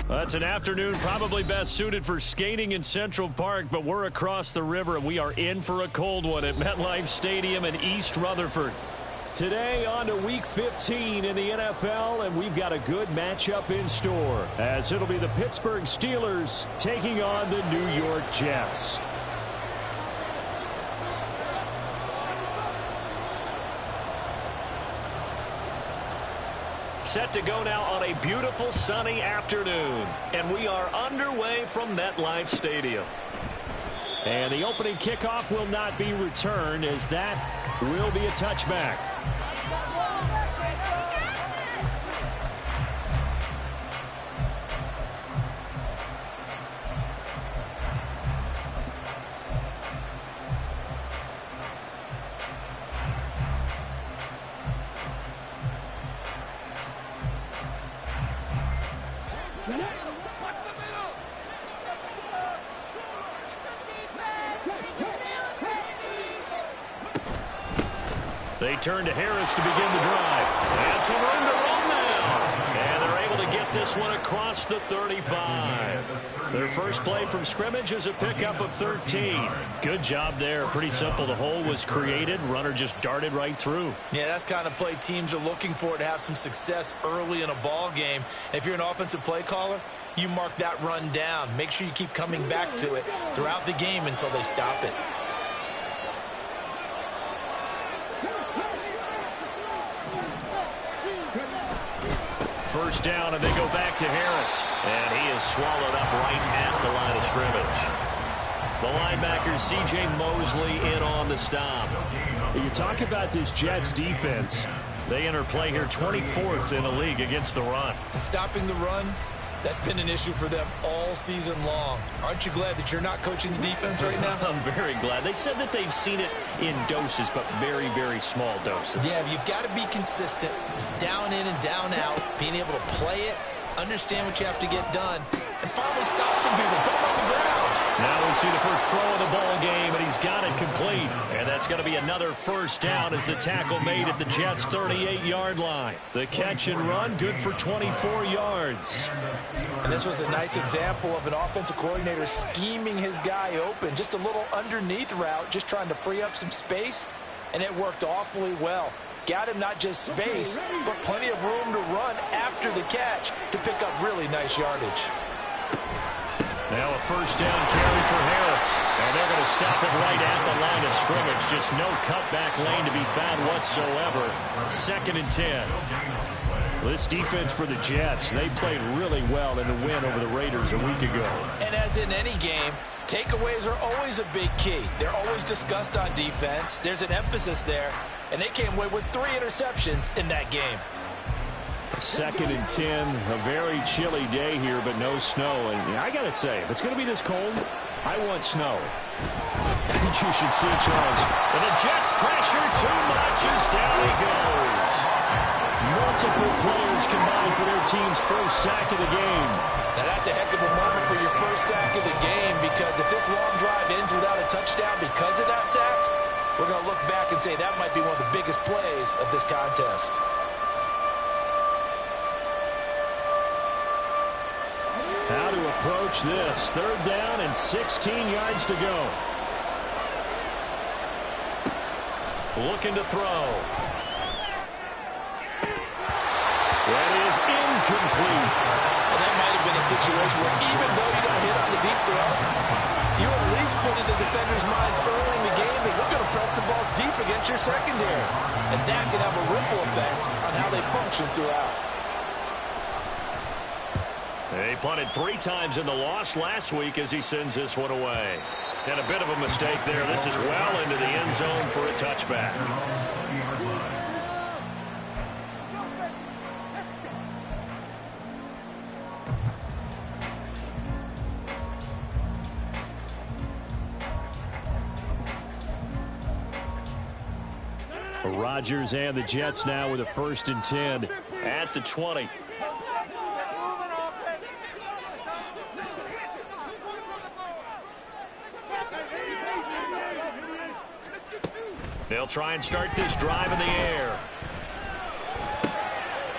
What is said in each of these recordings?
That's an afternoon probably best suited for skating in Central Park, but we're across the river and we are in for a cold one at MetLife Stadium in East Rutherford. Today on to Week 15 in the NFL, and we've got a good matchup in store, as it'll be the Pittsburgh Steelers taking on the New York Jets. Set to go now on a beautiful sunny afternoon, and we are underway from MetLife Stadium. And the opening kickoff will not be returned, as that will be a touchback. They turn to Harris to begin the drive. And some room to run now. And they're able to get this one across the 35. Their first play from scrimmage is a pickup of 13. Good job there. Pretty simple. The hole was created. Runner just darted right through. Yeah, that's the kind of play teams are looking for to have some success early in a ball game. If you're an offensive play caller, you mark that run down. Make sure you keep coming back to it throughout the game until they stop it. First down, and they go back to Harris. And he is swallowed up right at the line of scrimmage. The linebacker, C.J. Mosley, in on the stop. You talk about this Jets defense. They enter play here 24th in the league against the run. And stopping the run, that's been an issue for them all season long. Aren't you glad that you're not coaching the defense right now? I'm very glad. They said that they've seen it in doses, but very, very small doses. Yeah, you've got to be consistent. It's down in and down out, being able to play it, understand what you have to get done, and finally stop some people, put them on the ground. Now we see the first throw of the ball game, and he's got it complete. And that's going to be another first down as the tackle made at the Jets' 38-yard line. The catch and run, good for 24 yards. And this was a nice example of an offensive coordinator scheming his guy open. Just a little underneath route, just trying to free up some space, and it worked awfully well. Got him not just space, but plenty of room to run after the catch to pick up really nice yardage. Now a first down carry for Harris. And they're going to stop it right at the line of scrimmage. Just no cutback lane to be found whatsoever. 2nd and 10. This defense for the Jets, they played really well in the win over the Raiders a week ago. And as in any game, takeaways are always a big key. They're always discussed on defense. There's an emphasis there. And they came away with 3 interceptions in that game. 2nd and 10, a very chilly day here, but no snow. And I got to say, if it's going to be this cold, I want snow. You should see Charles. And the Jets pressure too much as down he goes. Multiple players combined for their team's first sack of the game. Now that's a heck of a moment for your first sack of the game, because if this long drive ends without a touchdown because of that sack, we're going to look back and say that might be one of the biggest plays of this contest. How to approach this. 3rd down and 16 yards to go. Looking to throw. That is incomplete. And that might have been a situation where even though you don't hit on the deep throw, you at least put in the defender's minds early in the game that we're going to press the ball deep against your secondary. And that can have a ripple effect on how they function throughout. They punted 3 times in the loss last week as he sends this one away. And a bit of a mistake there. This is well into the end zone for a touchback. Rodgers and the Jets now with a 1st and 10 at the 20. They'll try and start this drive in the air.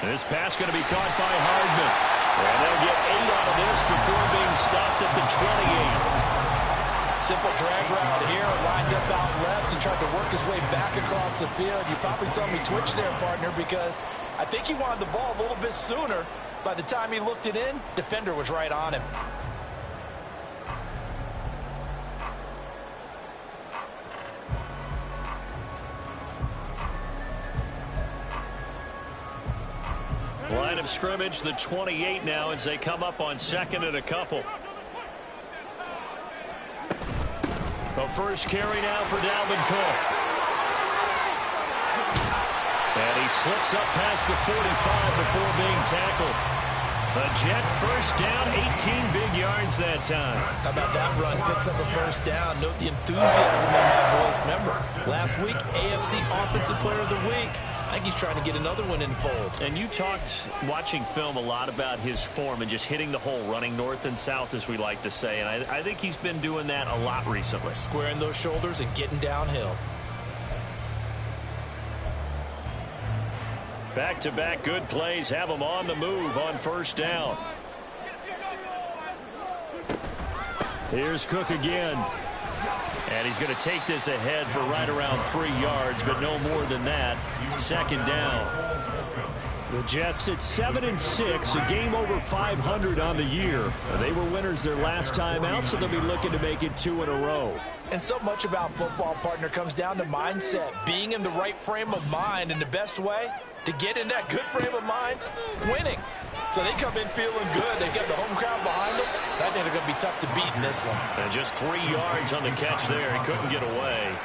This pass going to be caught by Hardman. And they'll get 8 out of this before being stopped at the 28. Simple drag route here, lined up out left and tried to work his way back across the field. You probably saw me twitch there, partner, because I think he wanted the ball a little bit sooner. By the time he looked it in, defender was right on him. Line of scrimmage, the 28 now as they come up on 2nd and a couple. The first carry now for Dalvin Cook. And he slips up past the 45 before being tackled. A Jet first down, 18 big yards that time. How about that run? Picks up a first down. Note the enthusiasm in my voice. Remember, last week, AFC Offensive Player of the Week. I think he's trying to get another one in fold. And you talked, watching film, a lot about his form and just hitting the hole, running north and south, as we like to say. And I think he's been doing that a lot recently. Squaring those shoulders and getting downhill. Back-to-back good plays have him on the move on 1st down. Here's Cook again. And he's going to take this ahead for right around 3 yards, but no more than that. 2nd down. The Jets at 7-6, a game over 500 on the year. They were winners their last time out, so they'll be looking to make it 2 in a row. And so much about football, partner, comes down to mindset. Being in the right frame of mind, and the best way to get in that good frame of mind, winning. So they come in feeling good. They've got the home crowd behind them. I think they're going to be tough to beat in this one. And just 3 yards on the catch there. He couldn't get away.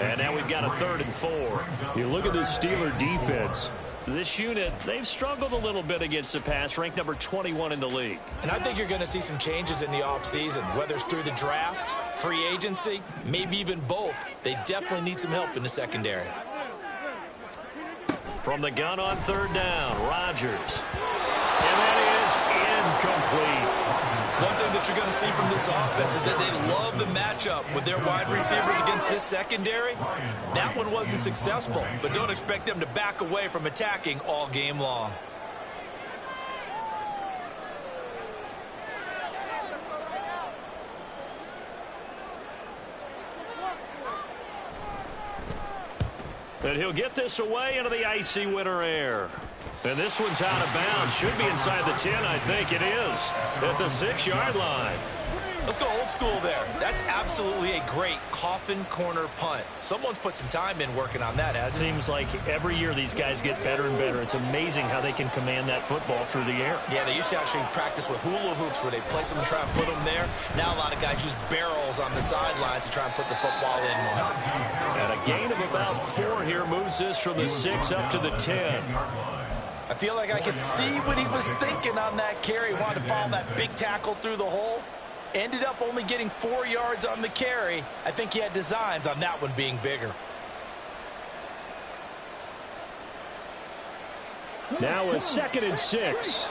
And now we've got a 3rd and 4. You look at this Steeler defense. This unit, they've struggled a little bit against the pass, ranked number 21 in the league. And I think you're going to see some changes in the offseason, whether it's through the draft, free agency, maybe even both. They definitely need some help in the secondary. From the gun on 3rd down, Rodgers. And that is incomplete. One thing that you're going to see from this offense is that they love the matchup with their wide receivers against this secondary. That one wasn't successful, but don't expect them to back away from attacking all game long. And he'll get this away into the icy winter air. And this one's out of bounds. Should be inside the 10, I think it is. At the 6-yard line. Let's go old school there. That's absolutely a great coffin corner punt. Someone's put some time in working on that, hasn't it? Seems like every year these guys get better and better. It's amazing how they can command that football through the air. Yeah, they used to actually practice with hula hoops where they place them and try and put them there. Now a lot of guys use barrels on the sidelines to try and put the football in more. And a gain of about 4 here moves this from the 6 up to the 10. I feel like I could see what he was thinking on that carry. He wanted to follow that big tackle through the hole. Ended up only getting 4 yards on the carry. I think he had designs on that one being bigger. Now a 2nd and 6.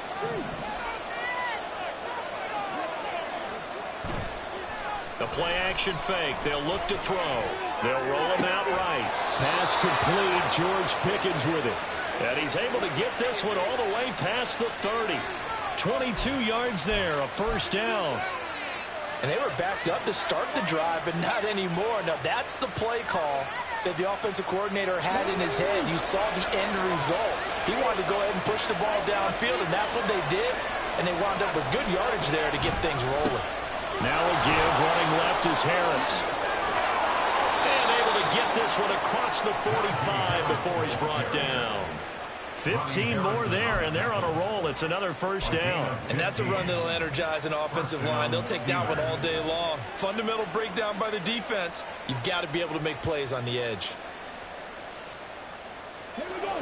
The play action fake. They'll look to throw. They'll roll him out right. Pass complete. George Pickens with it. And he's able to get this one all the way past the 30. 22 yards there, a 1st down. And they were backed up to start the drive, but not anymore. Now, that's the play call that the offensive coordinator had in his head. You saw the end result. He wanted to go ahead and push the ball downfield, and that's what they did. And they wound up with good yardage there to get things rolling. Now a give. Running left is Harris. And able to get this one across the 45 before he's brought down. 15 more there, and they're on a roll. It's another first down. And that's a run that'll energize an offensive line. They'll take that one all day long. Fundamental breakdown by the defense. You've got to be able to make plays on the edge. Here we go.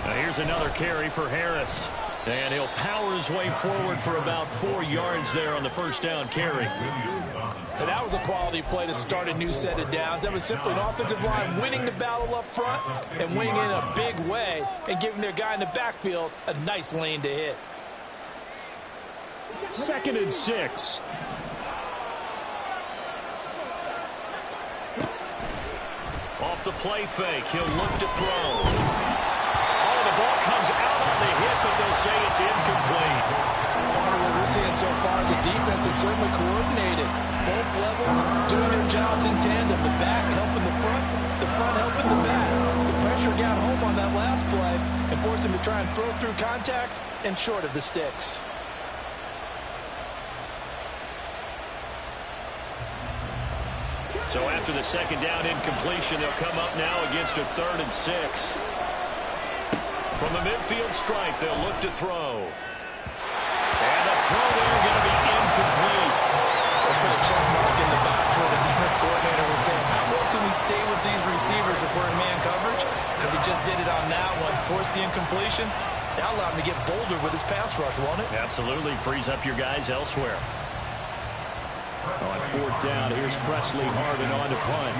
Now here's another carry for Harris. And he'll power his way forward for about 4 yards there on the first down carry. And that was a quality play to start a new set of downs. That was simply an offensive line winning the battle up front and winning in a big way and giving their guy in the backfield a nice lane to hit. 2nd and 6. Off the play fake, he'll look to throw. Oh, the ball comes out on the hit, but they'll say it's incomplete. What we're seeing so far is the defense is certainly coordinated. Both levels doing their jobs in tandem. The back helping the front helping the back. The pressure got home on that last play and forced him to try and throw through contact and short of the sticks. So after the second down incompletion, they'll come up now against a 3rd and 6. From the midfield stripe, they'll look to throw. And a throw there going to be incomplete. They put a check mark in the box where the defense coordinator was saying, how well can we stay with these receivers if we're in man coverage? Because he just did it on that one, forced the incompletion. That allowed him to get bolder with his pass rush, won't it? Absolutely. Frees up your guys elsewhere. On 4th down, here's Presley Harvin on to punt.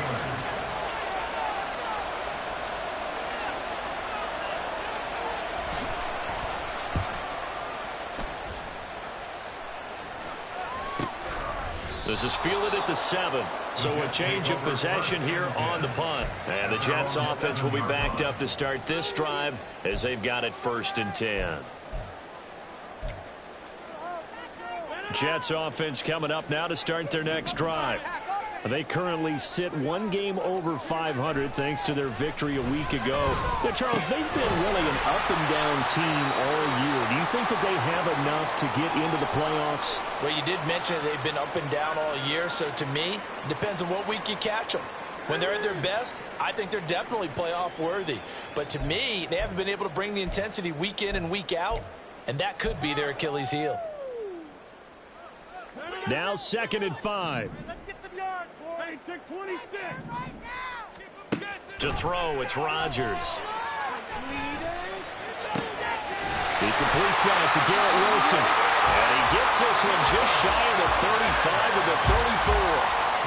This is fielded at the 7. So a change of possession here on the punt. And the Jets offense will be backed up to start this drive as they've got it 1st and 10. Jets offense coming up now to start their next drive. They currently sit 1 game over 500 thanks to their victory a week ago. Now, Charles, they've been really an up-and-down team all year. Do you think that they have enough to get into the playoffs? Well, you did mention they've been up and down all year, so to me, it depends on what week you catch them. When they're at their best, I think they're definitely playoff worthy. But to me, they haven't been able to bring the intensity week in and week out, and that could be their Achilles heel. Now 2nd and 5. Let's get some yards, boy. Hey, take 26. To throw, it's Rodgers. He completes that to Garrett Wilson. And he gets this one just shy of the 35 to the 34.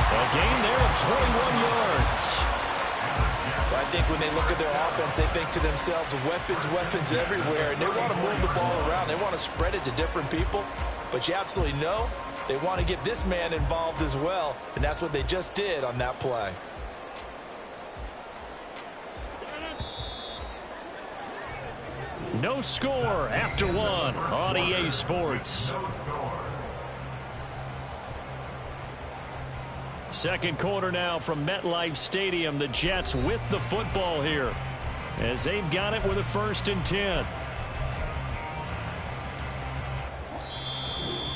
A gain there of 21 yards. Well, I think when they look at their offense, they think to themselves, weapons everywhere, and they want to move the ball around. They want to spread it to different people. But you absolutely know they want to get this man involved as well, and that's what they just did on that play. No score after 1 on EA Sports. Second quarter now from MetLife Stadium. The Jets with the football here as they've got it with a 1st and 10.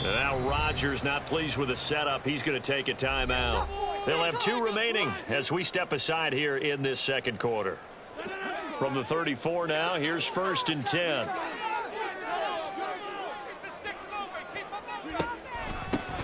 And now Rodgers not pleased with the setup. He's going to take a timeout. They'll have 2 remaining as we step aside here in this second quarter. From the 34 now, here's 1st and 10.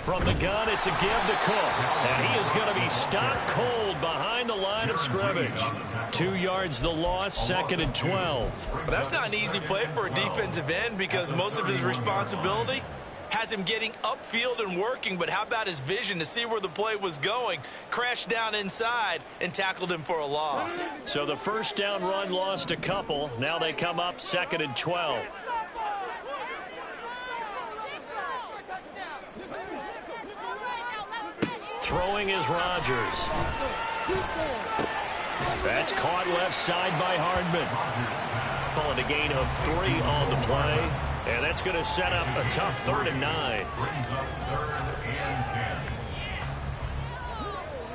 From the gun, it's a give to Cook. And he is going to be stopped cold behind the line of scrimmage. 2 yards the loss, 2nd and 12. But that's not an easy play for a defensive end because most of his responsibility has him getting upfield and working, but how about his vision to see where the play was going? Crashed down inside and tackled him for a loss. So the first down run lost a couple. Now they come up 2nd and 12. Throwing is Rodgers. That's caught left side by Hardman. Calling a gain of 3 on the play. And that's going to set up a tough 3rd and 9.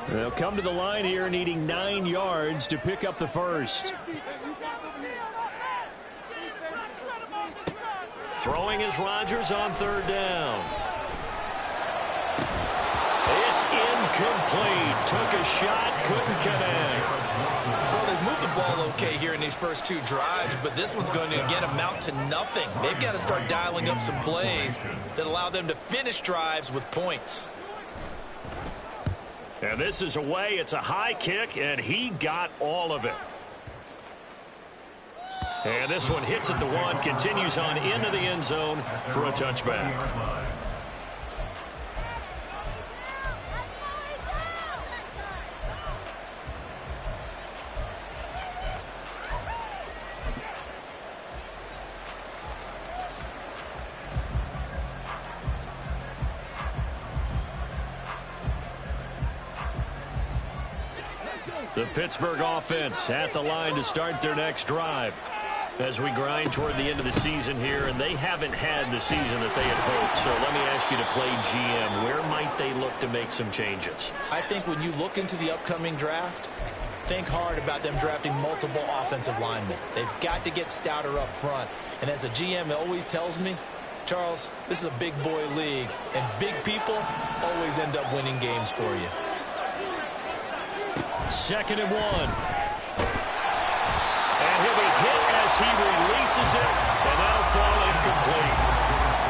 They'll come to the line here needing 9 yards to pick up the first. Throwing is Rodgers on 3rd down. It's incomplete. Took a shot, couldn't connect. Well, they've moved the ball okay here in these first 2 drives, but this one's going to, again, amount to nothing. They've got to start dialing up some plays that allow them to finish drives with points. And this is away. It's a high kick, and he got all of it. And this one hits at the 1, continues on into the end zone for a touchback. The Pittsburgh offense at the line to start their next drive as we grind toward the end of the season here, and they haven't had the season that they had hoped. So let me ask you to play GM. Where might they look to make some changes? I think when you look into the upcoming draft, think hard about them drafting multiple offensive linemen. They've got to get stouter up front. And as a GM, it always tells me, Charles, this is a big boy league, and big people always end up winning games for you. 2nd and 1. And he'll be hit as he releases it, and that'll fall incomplete.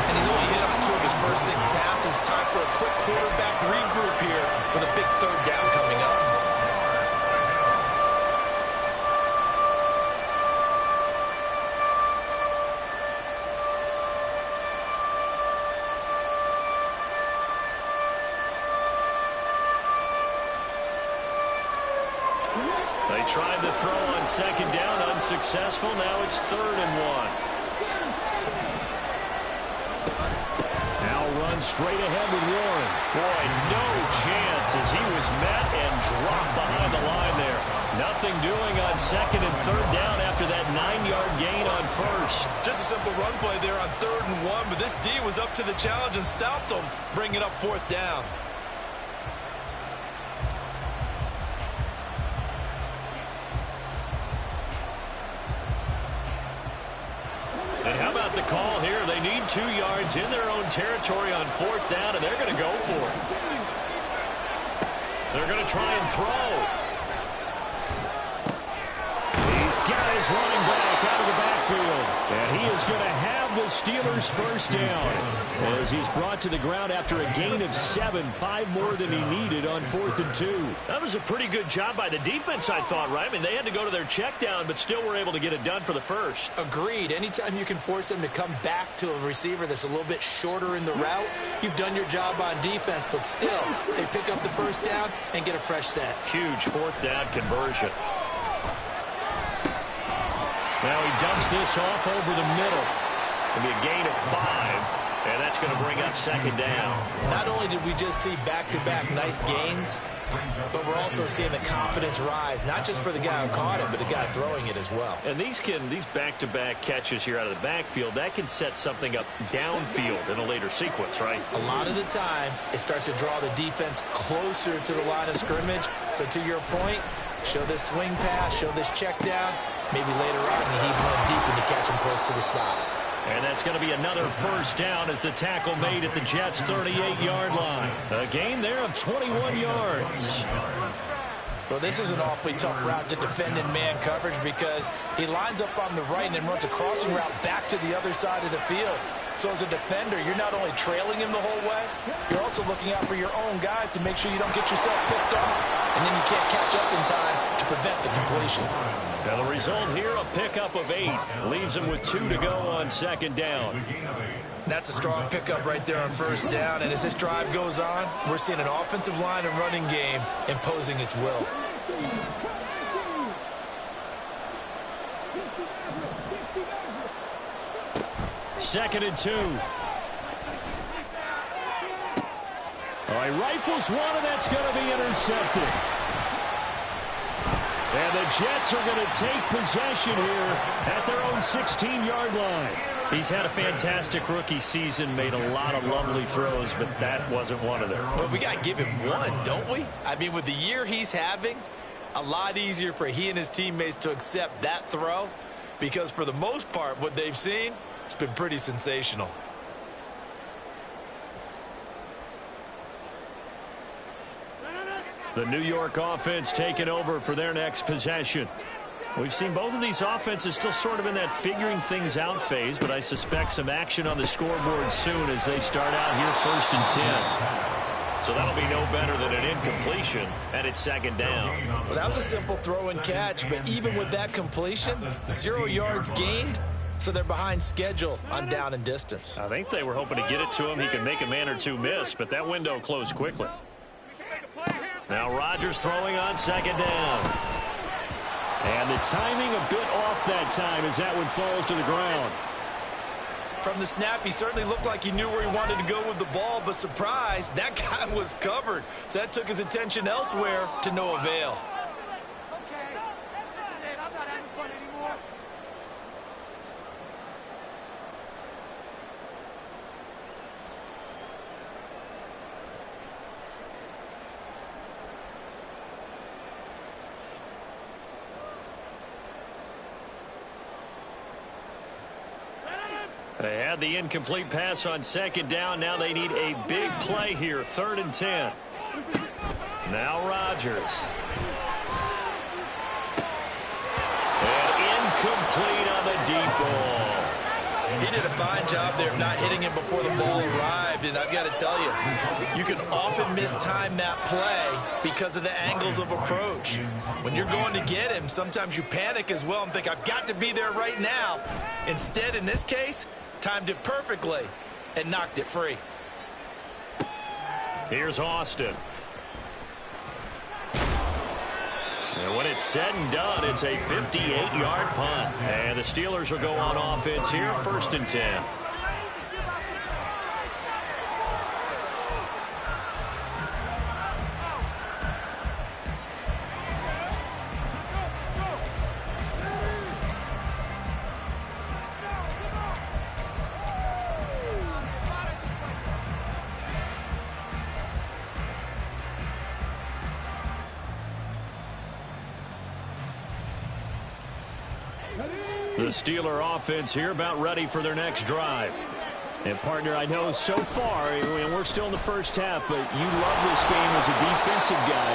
And he's only hit on 2 of his first 6 passes. Time for a quick quarterback regroup here with a big 3rd down coming up. They tried to throw on 2nd down, unsuccessful. Now it's 3rd and 1. Now runs straight ahead with Warren. Boy, no chance as he was met and dropped behind the line there. Nothing doing on 2nd and 3rd down after that 9-yard gain on 1st. Just a simple run play there on 3rd and 1, but this D was up to the challenge and stopped them, bringing up 4th down. And how about the call here? They need 2 yards in their own territory on 4th down, and they're going to go for it. They're going to try and throw. He's got his running back out of the backfield. And he is going to have the Steelers' first down as he's brought to the ground after a gain of 7, 5 more than he needed on 4th and 2. That was a pretty good job by the defense, I thought, right? I mean, they had to go to their check down, but still were able to get it done for the first. Agreed. Anytime you can force them to come back to a receiver that's a little bit shorter in the route, you've done your job on defense, but still, they pick up the first down and get a fresh set. Huge 4th down conversion. Now he dumps this off over the middle. It'll be a gain of 5, and that's going to bring up 2nd down. Not only did we just see back-to-back nice gains, but we're also seeing the confidence rise, not just for the guy who caught it, but the guy throwing it as well. And these back-to-back catches here out of the backfield, that can set something up downfield in a later sequence, right? A lot of the time, it starts to draw the defense closer to the line of scrimmage. So to your point, show this swing pass, show this check down. Maybe later on, you heave one deep and you catch him close to the spot. And that's going to be another first down as the tackle made at the Jets' 38-yard line. A gain there of 21 yards. Well, this is an awfully tough route to defend in man coverage because he lines up on the right and then runs a crossing route back to the other side of the field. So as a defender, you're not only trailing him the whole way, you're also looking out for your own guys to make sure you don't get yourself picked off. And then you can't catch up in time to prevent the completion. Now the result here, a pickup of 8. Leaves him with 2 to go on 2nd down. That's a strong pickup right there on 1st down. And as this drive goes on, we're seeing an offensive line and running game imposing its will. Second and 2. All right, rifles one, and that's going to be intercepted. And the Jets are going to take possession here at their own 16-yard line. He's had a fantastic rookie season, made a lot of lovely throws, but that wasn't one of them. Well, we got to give him one, don't we? I mean, with the year he's having, a lot easier for he and his teammates to accept that throw, because for the most part, what they've seen, it's been pretty sensational. The New York offense taking over for their next possession. We've seen both of these offenses still sort of in that figuring things out phase, but I suspect some action on the scoreboard soon as they start out here 1st and 10. So that'll be no better than an incompletion, and it's 2nd down. Well, that was a simple throw and catch, but even with that completion, 0 yards gained, so they're behind schedule on down and distance. I think they were hoping to get it to him. He could make a man or two miss, but that window closed quickly. Now Rodgers throwing on 2nd down. And the timing a bit off that time as that one falls to the ground. From the snap, he certainly looked like he knew where he wanted to go with the ball, but surprise, that guy was covered. So that took his attention elsewhere to no avail. Okay, this is it. I'm not having fun anymore. They had the incomplete pass on 2nd down. Now they need a big play here. 3rd and 10. Now Rodgers. And incomplete on the deep ball. He did a fine job there of not hitting him before the ball arrived, and I've got to tell you, you can often mistime that play because of the angles of approach. When you're going to get him, sometimes you panic as well and think, I've got to be there right now. Instead, in this case, timed it perfectly and knocked it free. Here's Austin. And when it's said and done, it's a 58-yard punt. And the Steelers will go on offense here, 1st and 10. The Steeler offense here about ready for their next drive. And, partner, I know so far, we're still in the first half, but you love this game as a defensive guy.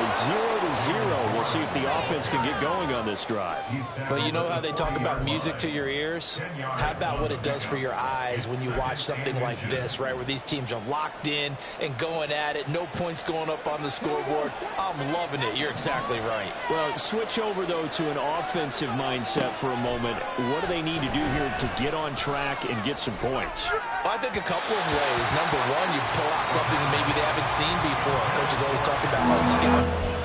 0-0. We'll see if the offense can get going on this drive. Well, you know how they talk about music to your ears? How about what it does for your eyes when you watch something like this, right, where these teams are locked in and going at it, no points going up on the scoreboard? I'm loving it. You're exactly right. Well, switch over, though, to an offensive mindset for a moment. What do they need to do here to get on track and get some points? Well, I think a couple of ways. Number one, you pull out something maybe they haven't seen before. Coaches always talk about scout.